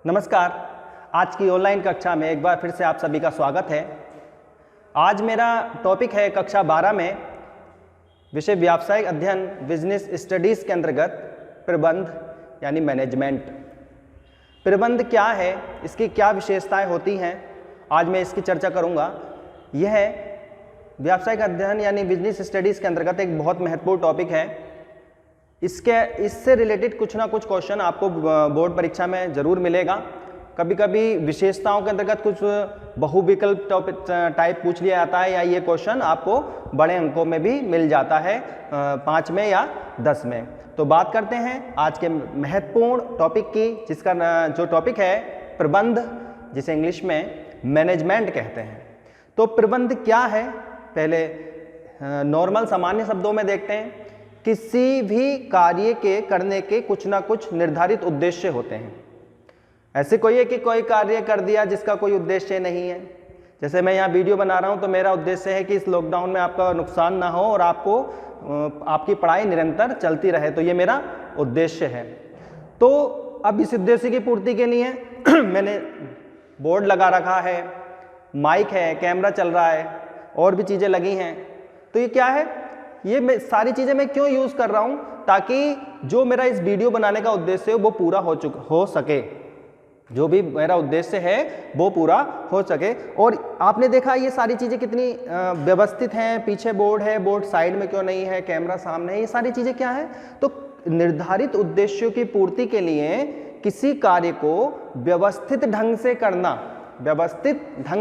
नमस्कार। आज की ऑनलाइन कक्षा में एक बार फिर से आप सभी का स्वागत है। आज मेरा टॉपिक है कक्षा 12 में विषय व्यावसायिक अध्ययन बिजनेस स्टडीज़ के अंतर्गत प्रबंध यानी मैनेजमेंट। प्रबंध क्या है, इसकी क्या विशेषताएं होती हैं, आज मैं इसकी चर्चा करूंगा। यह व्यावसायिक अध्ययन यानी बिजनेस स्टडीज़ के अंतर्गत एक बहुत महत्वपूर्ण टॉपिक है। इससे रिलेटेड कुछ ना कुछ क्वेश्चन आपको बोर्ड परीक्षा में ज़रूर मिलेगा। कभी कभी विशेषताओं के अंतर्गत कुछ बहुविकल्प टॉपिक टाइप पूछ लिया जाता है, या ये क्वेश्चन आपको बड़े अंकों में भी मिल जाता है, 5 में या 10 में। तो बात करते हैं आज के महत्वपूर्ण टॉपिक की, जिसका जो टॉपिक है प्रबंध, जिसे इंग्लिश में मैनेजमेंट कहते हैं। तो प्रबंध क्या है, पहले नॉर्मल सामान्य शब्दों में देखते हैं। किसी भी कार्य के करने के कुछ ना कुछ निर्धारित उद्देश्य होते हैं। ऐसे कोई है कि कोई कार्य कर दिया जिसका कोई उद्देश्य नहीं है। जैसे मैं यहाँ वीडियो बना रहा हूँ तो मेरा उद्देश्य है कि इस लॉकडाउन में आपका नुकसान ना हो और आपकी पढ़ाई निरंतर चलती रहे, तो ये मेरा उद्देश्य है। तो अब इस उद्देश्य की पूर्ति के लिए मैंने बोर्ड लगा रखा है, माइक है, कैमरा चल रहा है, और भी चीज़ें लगी हैं। तो ये क्या है, ये सारी चीज़ें मैं क्यों यूज़ कर रहा हूँ, ताकि जो मेरा इस वीडियो बनाने का उद्देश्य है वो पूरा हो सके। जो भी मेरा उद्देश्य है वो पूरा हो सके। और आपने देखा ये सारी चीज़ें कितनी व्यवस्थित हैं। पीछे बोर्ड है, बोर्ड साइड में क्यों नहीं है, कैमरा सामने है, ये सारी चीज़ें क्या है। तो निर्धारित उद्देश्यों की पूर्ति के लिए किसी कार्य को व्यवस्थित ढंग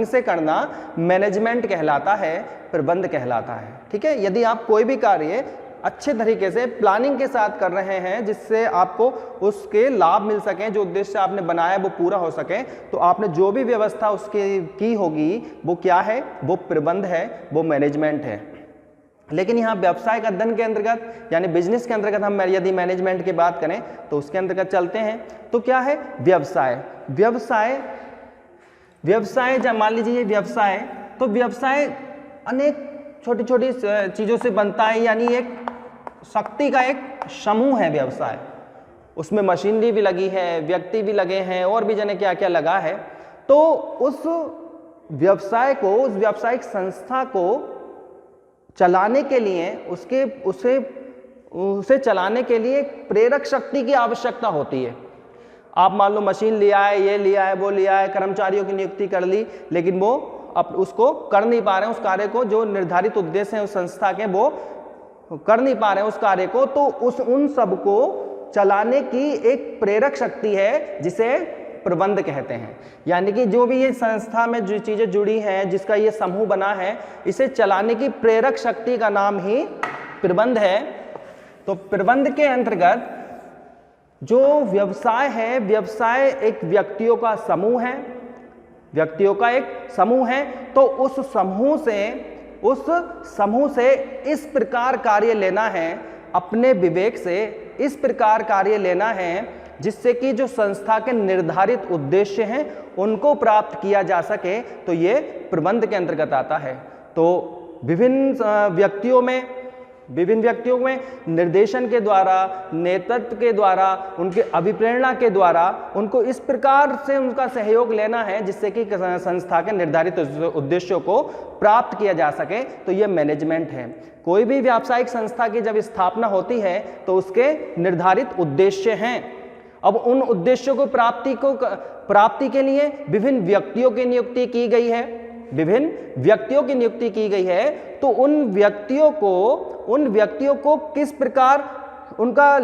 से करना मैनेजमेंट कहलाता है, प्रबंध कहलाता है। ठीक है, यदि आप कोई भी कार्य अच्छे तरीके से प्लानिंग के साथ कर रहे हैं, जिससे आपको उसके लाभ मिल सकें, जो उद्देश्य आपने बनाया है वो पूरा हो सके, तो आपने जो भी व्यवस्था उसकी की होगी वो क्या है, वो प्रबंध है, वो मैनेजमेंट है। लेकिन यहाँ व्यवसायिक अध्ययन के अंतर्गत यानी बिजनेस के अंतर्गत हम यदि मैनेजमेंट की बात करें तो उसके अंतर्गत चलते हैं। तो क्या है व्यवसाय जब मान लीजिए व्यवसाय, तो व्यवसाय अनेक छोटी छोटी चीज़ों से बनता है, यानी एक शक्ति का एक समूह है व्यवसाय। उसमें मशीनरी भी लगी है, व्यक्ति भी लगे हैं, और भी जाने क्या क्या लगा है। तो उस व्यवसाय को, उस व्यावसायिक संस्था को चलाने के लिए उसे चलाने के लिए एक प्रेरक शक्ति की आवश्यकता होती है। आप मान लो मशीन लिया है, ये लिया है, वो लिया है, कर्मचारियों की नियुक्ति कर ली, लेकिन वो अब उसको कर नहीं पा रहे हैं, उस कार्य को, जो निर्धारित उद्देश्य है उस संस्था के, वो कर नहीं पा रहे हैं उस कार्य को। तो उन सब को चलाने की एक प्रेरक शक्ति है, जिसे प्रबंध कहते हैं। यानी कि जो भी ये संस्था में जो चीज़ें जुड़ी हैं, जिसका ये समूह बना है, इसे चलाने की प्रेरक शक्ति का नाम ही प्रबंध है। तो प्रबंध के अंतर्गत जो व्यवसाय है, व्यवसाय एक व्यक्तियों का समूह है, तो उस समूह से इस प्रकार कार्य लेना है, अपने विवेक से इस प्रकार कार्य लेना है, जिससे कि जो संस्था के निर्धारित उद्देश्य हैं उनको प्राप्त किया जा सके। तो ये प्रबंध के अंतर्गत आता है। तो विभिन्न व्यक्तियों में निर्देशन के द्वारा, नेतृत्व के द्वारा, उनके अभिप्रेरणा के द्वारा उनको इस प्रकार से उनका सहयोग लेना है, जिससे कि संस्था के निर्धारित उद्देश्यों को प्राप्त किया जा सके। तो ये मैनेजमेंट है। कोई भी व्यावसायिक संस्था की जब स्थापना होती है तो उसके निर्धारित उद्देश्य हैं। अब उन उद्देश्यों को प्राप्ति के लिए विभिन्न व्यक्तियों की नियुक्ति की गई है। तो उन व्यक्तियों को किस प्रकार उनका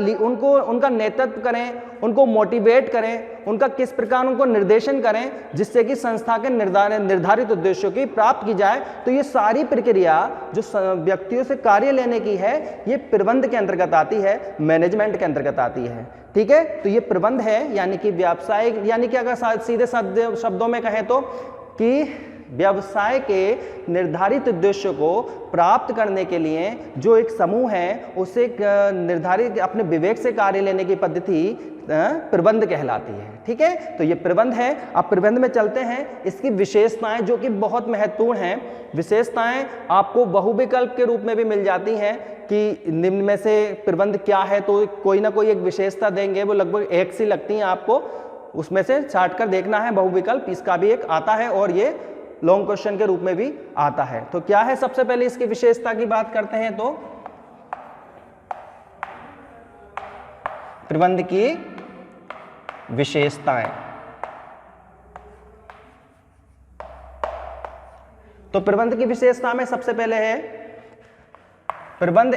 नेतृत्व करें, उनको मोटिवेट करें, उनका किस प्रकार उनको निर्देशन करें, जिससे कि संस्था के निर्धारित उद्देश्यों की प्राप्त की जाए। तो ये सारी प्रक्रिया जो व्यक्तियों से कार्य लेने की है, ये प्रबंध के अंतर्गत आती है, मैनेजमेंट के अंतर्गत आती है। ठीक है, तो ये प्रबंध है। यानी कि व्यावसायिक, यानी कि अगर सीधे शब्दों में कहें तो कि व्यवसाय के निर्धारित उद्देश्यों को प्राप्त करने के लिए जो एक समूह है, उसे एक निर्धारित अपने विवेक से कार्य लेने की पद्धति प्रबंध कहलाती है। ठीक है, तो ये प्रबंध है। अब प्रबंध में चलते हैं। इसकी विशेषताएं जो कि बहुत महत्वपूर्ण हैं, विशेषताएं आपको बहुविकल्प के रूप में भी मिल जाती हैं कि निम्न में से प्रबंध क्या है, तो कोई ना कोई एक विशेषता देंगे, वो लगभग एक सी लगती हैं आपको। उसमें से छांट कर देखना है, बहुविकल्प इसका भी एक आता है और ये लॉन्ग क्वेश्चन के रूप में भी आता है। तो क्या है, सबसे पहले इसकी विशेषता की बात करते हैं तो प्रबंध की विशेषताएं। तो प्रबंध की विशेषता में सबसे पहले है प्रबंध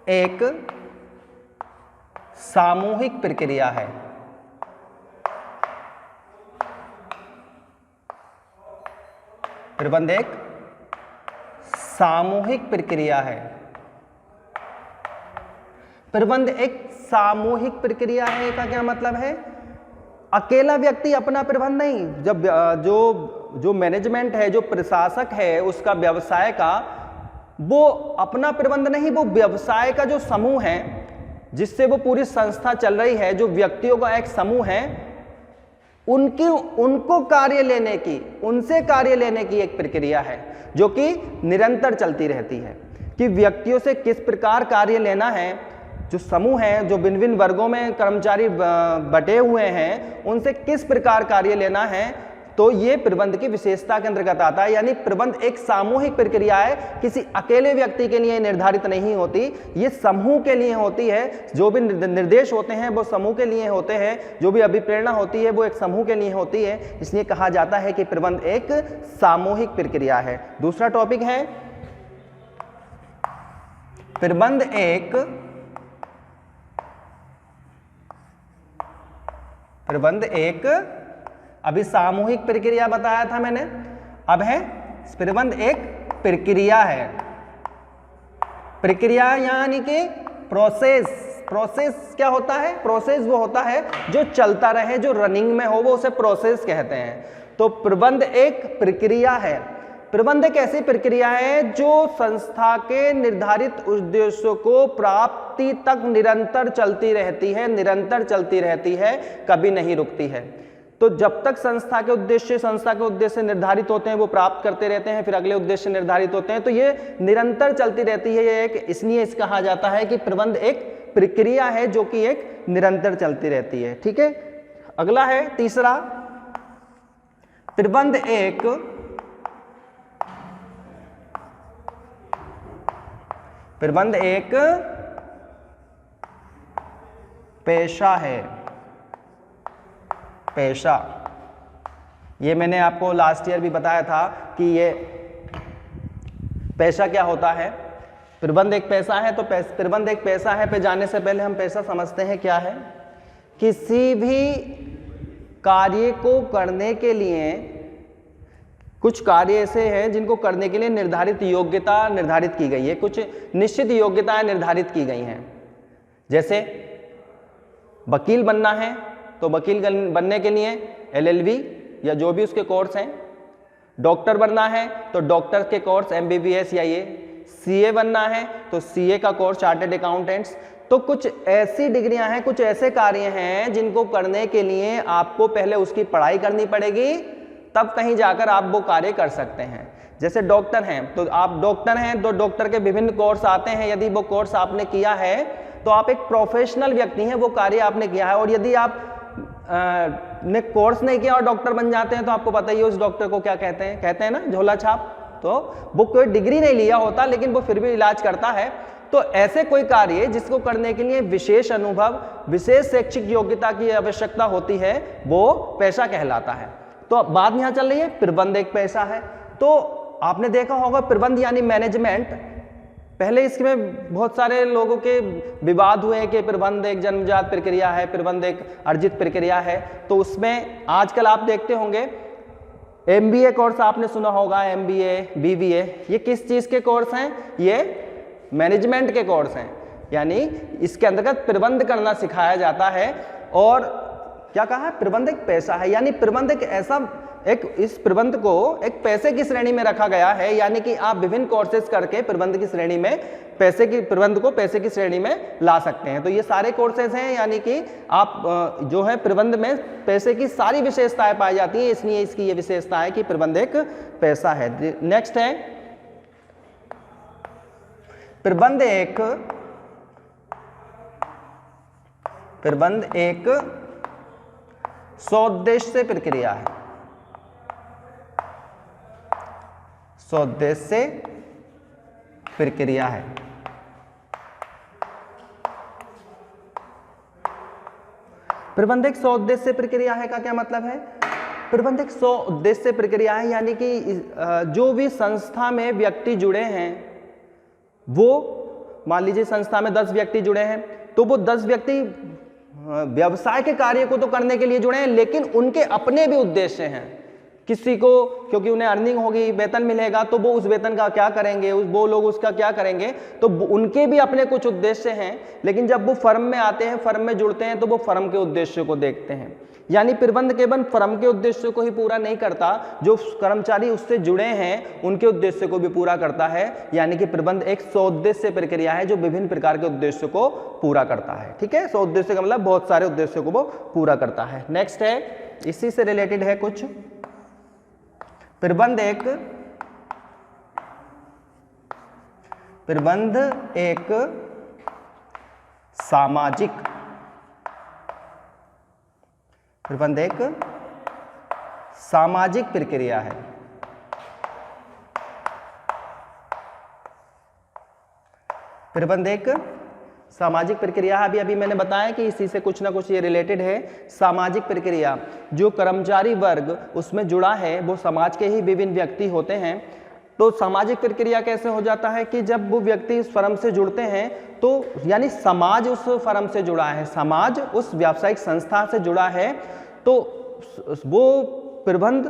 एक सामूहिक प्रक्रिया है। प्रबंध एक सामूहिक प्रक्रिया है। प्रबंध एक सामूहिक प्रक्रिया है का क्या मतलब है? अकेला व्यक्ति अपना प्रबंध नहीं, जब जो मैनेजमेंट है, जो प्रशासक है उसका व्यवसाय का, वो अपना प्रबंध नहीं, वो व्यवसाय का जो समूह है जिससे वो पूरी संस्था चल रही है, जो व्यक्तियों का एक समूह है, उनको कार्य लेने की, उनसे कार्य लेने की एक प्रक्रिया है जो कि निरंतर चलती रहती है कि व्यक्तियों से किस प्रकार कार्य लेना है। जो समूह है, जो भिन्न भिन्न वर्गों में कर्मचारी बटे हुए हैं, उनसे किस प्रकार कार्य लेना है, तो ये प्रबंध की विशेषता के अंतर्गत आता है। यानी प्रबंध एक सामूहिक प्रक्रिया है, किसी अकेले व्यक्ति के लिए निर्धारित नहीं होती, ये समूह के लिए होती है। जो भी निर्देश होते हैं वो समूह के लिए होते हैं, जो भी अभिप्रेरणा होती है वो एक समूह के लिए होती है, इसलिए कहा जाता है कि प्रबंध एक सामूहिक प्रक्रिया है। दूसरा टॉपिक है प्रबंध एक अभी सामूहिक प्रक्रिया बताया था मैंने, अब है प्रबंध एक प्रक्रिया है। प्रक्रिया यानी कि प्रोसेस क्या होता है? प्रोसेस वो होता है जो चलता रहे, जो रनिंग में हो, वो उसे प्रोसेस कहते हैं। तो प्रबंध एक प्रक्रिया है। प्रबंध एक ऐसी प्रक्रिया है जो संस्था के निर्धारित उद्देश्यों को प्राप्ति तक निरंतर चलती रहती है, कभी नहीं रुकती है। तो जब तक संस्था के उद्देश्य निर्धारित होते हैं, वो प्राप्त करते रहते हैं, फिर अगले उद्देश्य निर्धारित होते हैं, तो ये निरंतर चलती रहती है। ये एक, इसलिए इस कहा जाता है कि प्रबंध एक प्रक्रिया है जो कि एक निरंतर चलती रहती है। ठीक है, अगला है तीसरा, प्रबंध एक पेशा है। पेशा, ये मैंने आपको लास्ट ईयर भी बताया था कि ये पेशा क्या होता है। प्रबंध एक पैसा है, तो प्रबंध एक पैसा है पे जाने से पहले हम पैसा समझते हैं क्या है। किसी भी कार्य को करने के लिए, कुछ कार्य ऐसे हैं जिनको करने के लिए निर्धारित योग्यता निर्धारित की गई है, कुछ निश्चित योग्यताएं निर्धारित की गई हैं। जैसे वकील बनना है तो वकील बनने के लिए LLB या जो भी उसके कोर्स हैं, डॉक्टर बनना है तो डॉक्टर के कोर्स MBBS या ये, CA बनना है तो CA का कोर्स, चार्टर्ड अकाउंटेंट्स। तो कुछ ऐसी डिग्रियां हैं, कुछ ऐसे कार्य हैं जिनको करने के लिए आपको पहले उसकी पढ़ाई करनी पड़ेगी, तब कहीं जाकर आप वो कार्य कर सकते हैं। जैसे डॉक्टर हैं तो आप डॉक्टर हैं तो डॉक्टर के विभिन्न कोर्स आते हैं, यदि वो कोर्स आपने किया है तो आप एक प्रोफेशनल व्यक्ति हैं, वो कार्य आपने किया है। और यदि आप ने कोर्स नहीं किया और डॉक्टर बन जाते हैं तो आपको पता ही है उस डॉक्टर को क्या कहते हैं ना, झोला छाप। तो वो कोई डिग्री नहीं लिया होता लेकिन वो फिर भी इलाज करता है। तो ऐसे कोई कार्य जिसको करने के लिए विशेष अनुभव, विशेष शैक्षिक योग्यता की आवश्यकता होती है, वो पेशा कहलाता है। तो बात यहां चल रही है प्रबंध एक पेशा है। तो आपने देखा होगा प्रबंध यानी मैनेजमेंट, पहले इसमें बहुत सारे लोगों के विवाद हुए कि प्रबंध एक जन्मजात प्रक्रिया है, प्रबंध एक अर्जित प्रक्रिया है। तो उसमें आजकल आप देखते होंगे MBA कोर्स आपने सुना होगा, MBA, BBA, ये किस चीज के कोर्स हैं? ये मैनेजमेंट के कोर्स हैं। यानी इसके अंतर्गत प्रबंध करना सिखाया जाता है। और क्या कहा है? प्रबंध एक पैसा है, यानी प्रबंध एक ऐसा, इस प्रबंध को एक पैसे की श्रेणी में रखा गया है। यानी कि आप विभिन्न कोर्सेज करके प्रबंध की श्रेणी में प्रबंध को पैसे की श्रेणी में ला सकते हैं। तो ये सारे कोर्सेज हैं, यानी कि आप जो है प्रबंध में पैसे की सारी विशेषताएं पाई जाती हैं, इसलिए इसकी ये विशेषता है कि प्रबंध एक पैसा है। नेक्स्ट है प्रबंध एक प्रबंध एक सौद्देश्य प्रक्रिया है, सौद्देश्य प्रक्रिया है। प्रबंध एक सौद्देश्य प्रक्रिया है का क्या मतलब है? प्रबंध एक सौद्देश्य प्रक्रिया है यानी कि जो भी संस्था में व्यक्ति जुड़े हैं, वो मान लीजिए संस्था में 10 व्यक्ति जुड़े हैं, तो वो 10 व्यक्ति व्यवसाय के कार्य को तो करने के लिए जुड़े हैं, लेकिन उनके अपने भी उद्देश्य हैं। किसी को क्योंकि उन्हें अर्निंग होगी, वेतन मिलेगा, तो वो उस वेतन का क्या करेंगे, वो लोग उसका क्या करेंगे, तो उनके भी अपने कुछ उद्देश्य हैं। लेकिन जब वो फर्म में आते हैं, फर्म में जुड़ते हैं, तो वो फर्म के उद्देश्य को देखते हैं। यानी प्रबंध केवल फर्म के उद्देश्य को ही पूरा नहीं करता, जो कर्मचारी उससे जुड़े हैं उनके उद्देश्य को भी पूरा करता है। यानी कि प्रबंध एक सौद्देश्य प्रक्रिया है जो विभिन्न प्रकार के उद्देश्यों को पूरा करता है। ठीक है, सौद्देश्य का मतलब बहुत सारे उद्देश्यों को वो पूरा करता है। नेक्स्ट है, इसी से रिलेटेड है कुछ, प्रबंध एक सामाजिक, प्रबंध एक सामाजिक प्रक्रिया है। प्रबंध एक सामाजिक प्रक्रिया है। अभी मैंने बताया कि इसी से कुछ ना कुछ ये रिलेटेड है। सामाजिक प्रक्रिया, जो कर्मचारी वर्ग उसमें जुड़ा है वो समाज के ही विभिन्न व्यक्ति होते हैं। तो सामाजिक प्रक्रिया कैसे हो जाता है कि जब वो व्यक्ति इस फर्म से जुड़ते हैं, तो यानी समाज उस फर्म से जुड़ा है, समाज उस व्यावसायिक संस्था से जुड़ा है, तो वो प्रबंध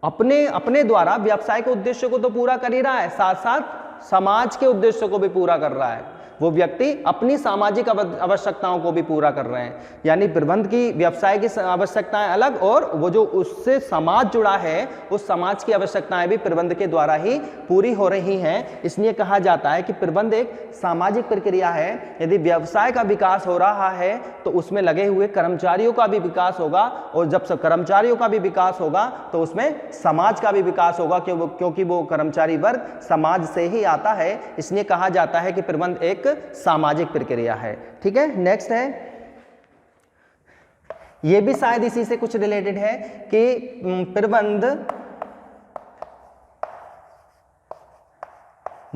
अपने द्वारा व्यवसाय के उद्देश्य को तो पूरा कर ही रहा है, साथ साथ समाज के उद्देश्य को भी पूरा कर रहा है। वो व्यक्ति अपनी सामाजिक आवश्यकताओं को भी पूरा कर रहे हैं। यानी प्रबंध की व्यवसाय की आवश्यकताएं अलग, और वो जो उससे समाज जुड़ा है उस समाज की आवश्यकताएं भी प्रबंध के द्वारा ही पूरी हो रही हैं। इसलिए कहा जाता है कि प्रबंध एक सामाजिक प्रक्रिया है। यदि व्यवसाय का विकास हो रहा है तो उसमें लगे हुए कर्मचारियों का भी विकास होगा, और जब कर्मचारियों का भी विकास होगा तो उसमें समाज का भी विकास होगा, क्योंकि वो कर्मचारी वर्ग समाज से ही आता है। इसलिए कहा जाता है कि प्रबंध एक सामाजिक प्रक्रिया है। ठीक है, नेक्स्ट है, ये भी शायद इसी से कुछ रिलेटेड है कि प्रबंध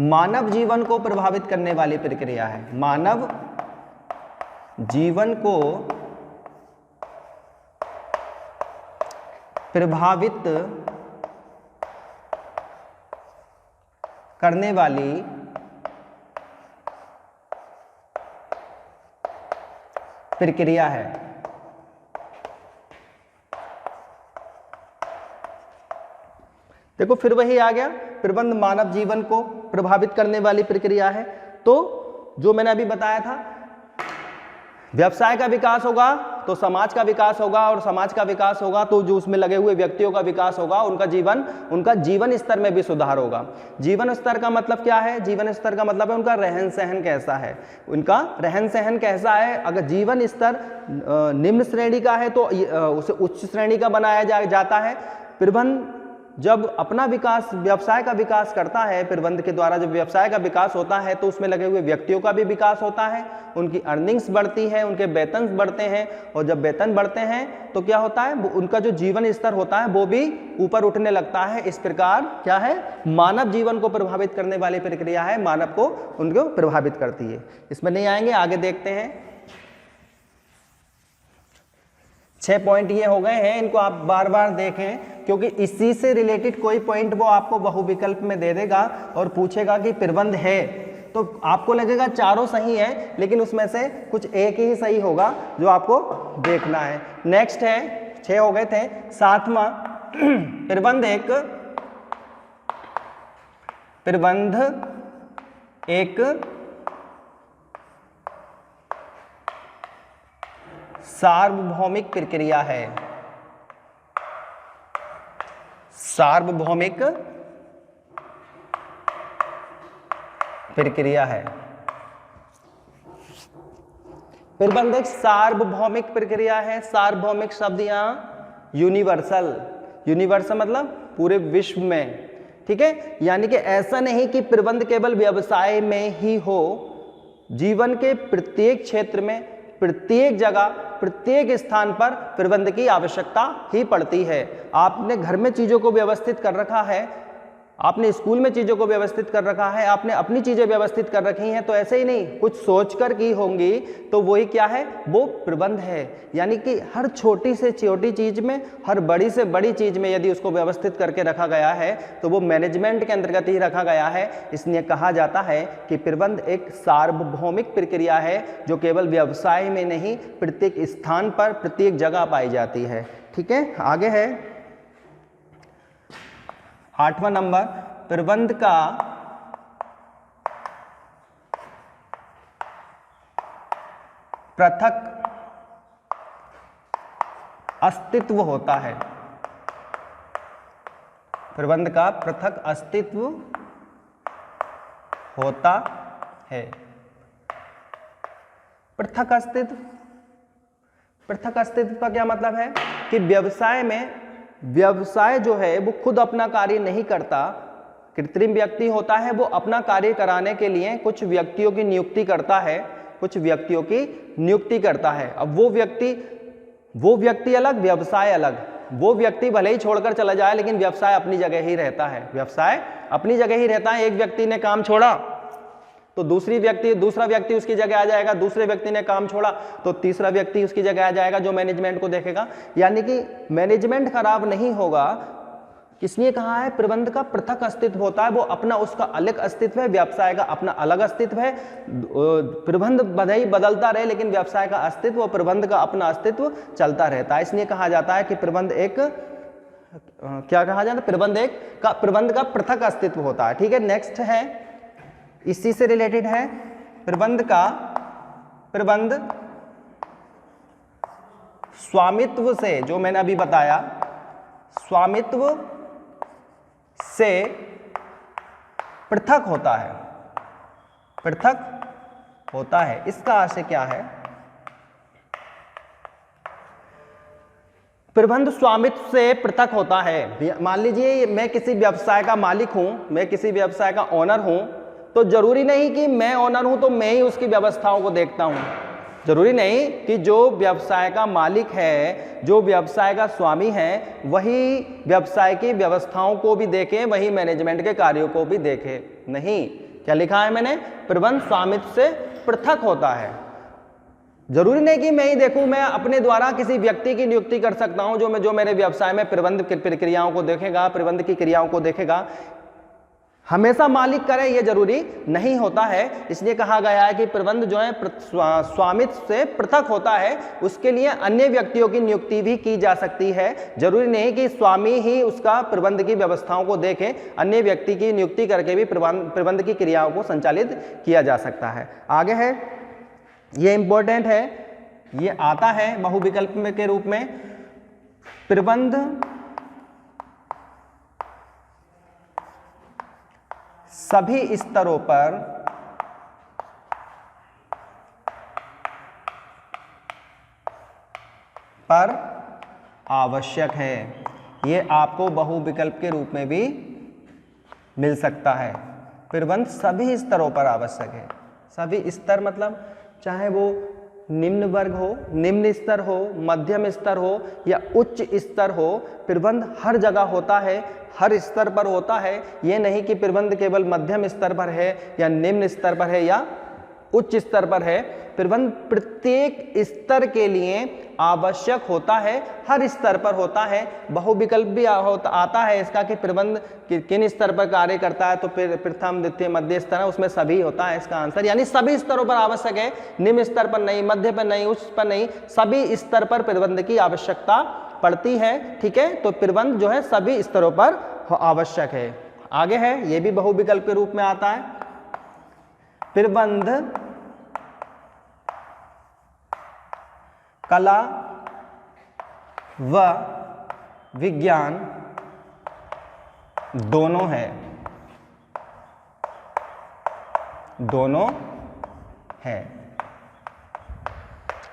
मानव जीवन को प्रभावित करने वाली प्रक्रिया है। मानव जीवन को प्रभावित करने वाली प्रक्रिया है। देखो फिर वही आ गया, प्रबंध मानव जीवन को प्रभावित करने वाली प्रक्रिया है। तो जो मैंने अभी बताया था, व्यवसाय का विकास होगा तो समाज का विकास होगा, और समाज का विकास होगा तो जो उसमें लगे हुए व्यक्तियों का विकास होगा, उनका जीवन स्तर में भी सुधार होगा। जीवन स्तर का मतलब क्या है? जीवन स्तर का मतलब है उनका रहन सहन कैसा है, उनका रहन सहन कैसा है। अगर जीवन स्तर निम्न श्रेणी का है तो उसे उच्च श्रेणी का बनाया जाता है। प्रबंध जब अपना विकास, व्यवसाय का विकास करता है, प्रबंध के द्वारा जब व्यवसाय का विकास होता है तो उसमें लगे हुए व्यक्तियों का भी विकास होता है, उनकी अर्निंग्स बढ़ती है, उनके वेतन बढ़ते हैं, और जब वेतन बढ़ते हैं तो क्या होता है, उनका जो जीवन स्तर होता है वो भी ऊपर उठने लगता है। इस प्रकार क्या है, मानव जीवन को प्रभावित करने वाली प्रक्रिया है, मानव को उनको प्रभावित करती है। इसमें नहीं आएंगे, आगे देखते हैं। 6 पॉइंट ये हो गए हैं, इनको आप बार बार देखें क्योंकि इसी से रिलेटेड कोई पॉइंट वो आपको बहुविकल्प में दे देगा और पूछेगा कि प्रबंध है, तो आपको लगेगा चारों सही है, लेकिन उसमें से कुछ एक ही सही होगा जो आपको देखना है। नेक्स्ट है, 6 हो गए थे, 7वां, प्रबंध एक सार्वभौमिक प्रक्रिया है। सार्वभौमिक प्रक्रिया है। प्रबंध एक सार्वभौमिक प्रक्रिया है। सार्वभौमिक शब्द यहां यूनिवर्सल, यूनिवर्सल मतलब पूरे विश्व में। ठीक है, यानी कि ऐसा नहीं कि प्रबंध केवल व्यवसाय में ही हो, जीवन के प्रत्येक क्षेत्र में प्रत्येक जगह, प्रत्येक स्थान पर प्रबंध की आवश्यकता ही पड़ती है। आपने घर में चीज़ों को व्यवस्थित कर रखा है, आपने स्कूल में चीज़ों को व्यवस्थित कर रखा है, आपने अपनी चीज़ें व्यवस्थित कर रखी हैं, तो ऐसे ही नहीं, कुछ सोचकर की होंगी तो वही क्या है, वो प्रबंध है। यानी कि हर छोटी से छोटी चीज़ में, हर बड़ी से बड़ी चीज़ में यदि उसको व्यवस्थित करके रखा गया है तो वो मैनेजमेंट के अंतर्गत ही रखा गया है। इसलिए कहा जाता है कि प्रबंध एक सार्वभौमिक प्रक्रिया है जो केवल व्यवसाय में नहीं, प्रत्येक स्थान पर, प्रत्येक जगह पाई जाती है। ठीक है, आगे है 8वां नंबर, प्रबंध का पृथक अस्तित्व होता है। प्रबंध का पृथक अस्तित्व होता है। पृथक अस्तित्व, पृथक अस्तित्व का क्या मतलब है कि व्यवसाय में, व्यवसाय जो है वो खुद अपना कार्य नहीं करता, कृत्रिम व्यक्ति होता है, वो अपना कार्य कराने के लिए कुछ व्यक्तियों की नियुक्ति करता है, कुछ व्यक्तियों की नियुक्ति करता है। अब वो व्यक्ति अलग, व्यवसाय अलग। वो व्यक्ति भले ही छोड़कर चला जाए लेकिन व्यवसाय अपनी जगह ही रहता है, व्यवसाय अपनी जगह ही रहता है। एक व्यक्ति ने काम छोड़ा तो दूसरा व्यक्ति उसकी जगह आ जाएगा, दूसरे व्यक्ति ने काम छोड़ा तो तीसरा व्यक्ति उसकी जगह आ जाएगा जो मैनेजमेंट को देखेगा। यानी कि मैनेजमेंट खराब नहीं होगा। किसने कहा है, प्रबंध का पृथक अस्तित्व होता है, वो अपना, उसका अलग अस्तित्व है, व्यवसाय का अपना अलग अस्तित्व है। प्रबंध भले ही बदलता रहे लेकिन व्यवसाय का अस्तित्व और प्रबंध का अपना अस्तित्व चलता रहता है। इसलिए कहा जाता है कि प्रबंध एक, क्या कहा जाता है, प्रबंध का पृथक अस्तित्व होता है। ठीक है, नेक्स्ट है, इसी से रिलेटेड है, प्रबंध स्वामित्व से, जो मैंने अभी बताया, स्वामित्व से पृथक होता है, पृथक होता है। इसका आशय क्या है, प्रबंध स्वामित्व से पृथक होता है। मान लीजिए मैं किसी व्यवसाय का मालिक हूं, मैं किसी व्यवसाय का ओनर हूं, तो जरूरी नहीं कि मैं ओनर हूं तो मैं ही उसकी व्यवस्थाओं को देखता हूं। जरूरी नहीं कि जो व्यवसाय का मालिक है, जो व्यवसाय का स्वामी है, वही व्यवसाय की व्यवस्थाओं को भी देखे, वही मैनेजमेंट के कार्यों को भी देखे। नहीं, क्या लिखा है मैंने, प्रबंध स्वामित्व से पृथक होता है। जरूरी नहीं कि मैं ही देखूं, मैं अपने द्वारा किसी व्यक्ति की नियुक्ति कर सकता हूं जो मेरे व्यवसाय में प्रबंध की प्रक्रियाओं को देखेगा, प्रबंध की क्रियाओं को देखेगा। हमेशा मालिक करे ये जरूरी नहीं होता है। इसलिए कहा गया है कि प्रबंध जो है स्वामित्व से पृथक होता है, उसके लिए अन्य व्यक्तियों की नियुक्ति भी की जा सकती है। जरूरी नहीं कि स्वामी ही उसका प्रबंध की व्यवस्थाओं को देखे, अन्य व्यक्ति की नियुक्ति करके भी प्रबंध की क्रियाओं को संचालित किया जा सकता है। आगे है, ये इंपॉर्टेंट है, ये आता है बहुविकल्प के रूप में, प्रबंध सभी स्तरों पर आवश्यक है। ये आपको बहुविकल्प के रूप में भी मिल सकता है। प्रबंध सभी स्तरों पर आवश्यक है। सभी स्तर मतलब चाहे वो निम्न वर्ग हो, निम्न स्तर हो, मध्यम स्तर हो या उच्च स्तर हो, प्रबंध हर जगह होता है, हर स्तर पर होता है। ये नहीं कि प्रबंध केवल मध्यम स्तर पर है या निम्न स्तर पर है या उच्च स्तर पर है। प्रबंध प्रत्येक स्तर के लिए आवश्यक होता है, हर स्तर पर होता है। बहुविकल्प भी आता है इसका कि प्रबंध किन स्तर पर कार्य करता है, तो प्रथम, द्वितीय, मध्य स्तर है, उसमें सभी होता है इसका आंसर। यानी सभी स्तरों पर आवश्यक है, निम्न स्तर पर नहीं, मध्य पर नहीं, उच्च पर नहीं, सभी स्तर पर प्रबंध की आवश्यकता पड़ती है। ठीक है, तो प्रबंध जो है सभी स्तरों पर आवश्यक है। आगे है, ये भी बहुविकल्प के रूप में आता है, प्रबंध कला व विज्ञान दोनों है, दोनों है।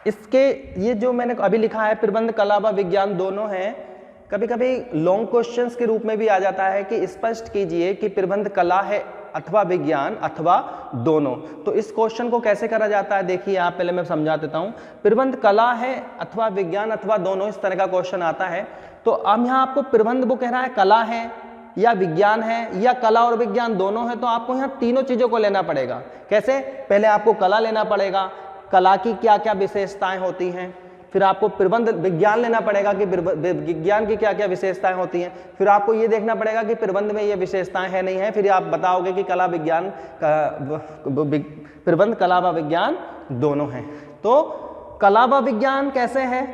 इसके ये जो मैंने अभी लिखा है, प्रबंध कला व विज्ञान दोनों है, कभी कभी लॉन्ग क्वेश्चंस के रूप में भी आ जाता है कि स्पष्ट कीजिए कि प्रबंध कला है अथवा विज्ञान अथवा दोनों। तो इस क्वेश्चन को कैसे करा जाता है देखिए, आप पहले मैं समझा देता हूं। प्रबंध कला है अथवा विज्ञान अथवा दोनों, इस तरह का क्वेश्चन आता है। तो अब यहाँ आपको प्रबंध वो कह रहा है कला है या विज्ञान है या कला और विज्ञान दोनों है, तो आपको यहाँ तीनों चीजों को लेना पड़ेगा। कैसे? पहले आपको कला लेना पड़ेगा, कला की क्या क्या विशेषताएं होती हैं, फिर आपको प्रबंध विज्ञान लेना पड़ेगा कि विज्ञान की क्या क्या विशेषताएं होती हैं, फिर आपको ये देखना पड़ेगा कि प्रबंध में ये विशेषताएं है नहीं है, फिर आप बताओगे कि कला विज्ञान प्रबंध कला व विज्ञान दोनों हैं। तो कला व विज्ञान कैसे है?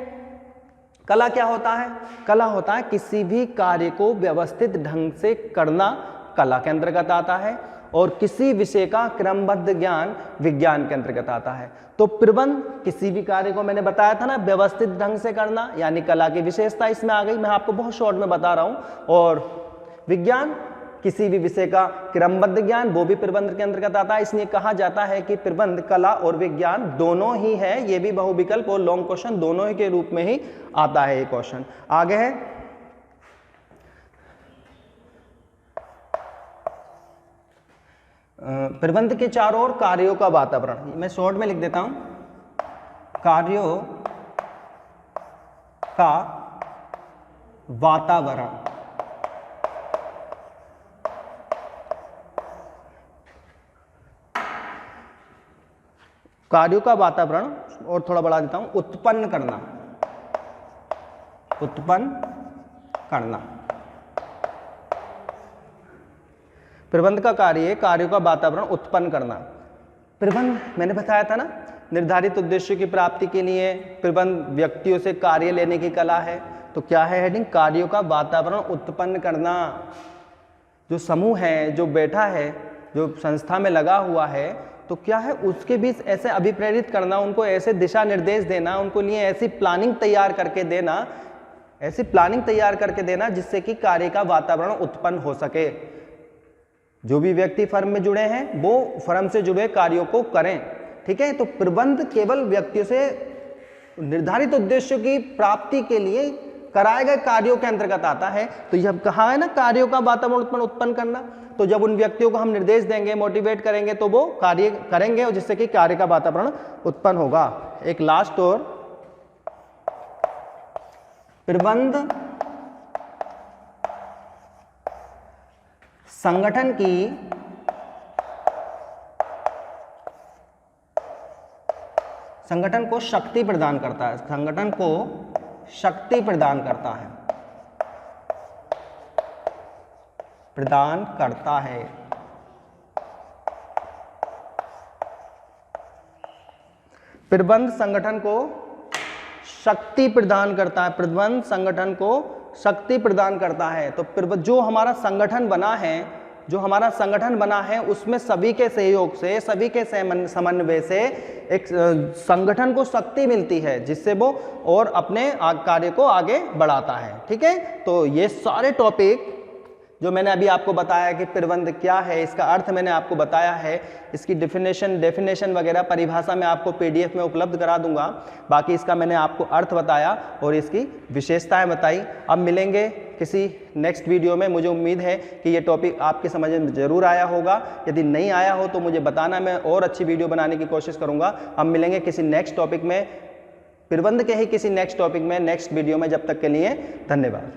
कला क्या होता है? कला होता है किसी भी कार्य को व्यवस्थित ढंग से करना, कला के अंतर्गत आता है, और किसी विषय का क्रमबद्ध ज्ञान विज्ञान के अंतर्गत आता है। तो प्रबंध किसी भी कार्य को, मैंने बताया था ना, व्यवस्थित ढंग से करना, यानी कला की विशेषता इसमें आ गई, मैं आपको बहुत शॉर्ट में बता रहा हूं। और विज्ञान किसी भी विषय का क्रमबद्ध ज्ञान, वो भी प्रबंध के अंतर्गत आता है। इसलिए कहा जाता है कि प्रबंध कला और विज्ञान दोनों ही है। ये भी बहुविकल्प और लॉन्ग क्वेश्चन दोनों ही के रूप में ही आता है ये क्वेश्चन। आगे है प्रबंध के चारों ओर कार्यों का वातावरण। मैं शॉर्ट में लिख देता हूं, कार्यों का वातावरण। कार्यों का वातावरण, और थोड़ा बढ़ा देता हूं, उत्पन्न करना, उत्पन्न करना। प्रबंध का कार्य कार्यों का वातावरण उत्पन्न करना। प्रबंध मैंने बताया था ना, निर्धारित उद्देश्यों की प्राप्ति के लिए प्रबंध व्यक्तियों से कार्य लेने की कला है। तो क्या है हेडिंग? कार्यों का वातावरण उत्पन्न करना। जो समूह है, जो बैठा है, जो संस्था में लगा हुआ है, तो क्या है उसके बीच ऐसे अभिप्रेरित करना, उनको ऐसे दिशा निर्देश देना, उनको लिए ऐसी प्लानिंग तैयार करके देना, ऐसी प्लानिंग तैयार करके देना जिससे कि कार्य का वातावरण उत्पन्न हो सके। जो भी व्यक्ति फर्म में जुड़े हैं वो फर्म से जुड़े कार्यों को करें, ठीक है। तो प्रबंध केवल व्यक्तियों से निर्धारित उद्देश्यों की प्राप्ति के लिए कराए गए कार्यों के अंतर्गत आता है। तो यह कहा है ना, कार्यों का वातावरण उत्पन्न करना। तो जब उन व्यक्तियों को हम निर्देश देंगे, मोटिवेट करेंगे, तो वो कार्य करेंगे और जिससे कि कार्य का वातावरण उत्पन्न होगा। एक लास्ट और, प्रबंध संगठन को शक्ति प्रदान करता है, संगठन को शक्ति प्रदान करता है, प्रदान करता है। प्रबंध संगठन को शक्ति प्रदान करता है, प्रबंध संगठन को शक्ति प्रदान करता है। तो जो हमारा संगठन बना है, जो हमारा संगठन बना है उसमें सभी के सहयोग से, सभी के समन्वय से एक संगठन को शक्ति मिलती है, जिससे वो और अपने कार्य को आगे बढ़ाता है, ठीक है। तो ये सारे टॉपिक जो मैंने अभी आपको बताया कि प्रबंध क्या है, इसका अर्थ मैंने आपको बताया है, इसकी डेफिनेशन वगैरह परिभाषा में आपको पीडीएफ में उपलब्ध करा दूंगा। बाकी इसका मैंने आपको अर्थ बताया और इसकी विशेषताएं बताई। अब मिलेंगे किसी नेक्स्ट वीडियो में। मुझे उम्मीद है कि ये टॉपिक आपके समझ में जरूर आया होगा। यदि नहीं आया हो तो मुझे बताना, मैं और अच्छी वीडियो बनाने की कोशिश करूँगा। अब मिलेंगे किसी नेक्स्ट टॉपिक में, प्रबंध के ही किसी नेक्स्ट टॉपिक में, नेक्स्ट वीडियो में। जब तक के लिए धन्यवाद।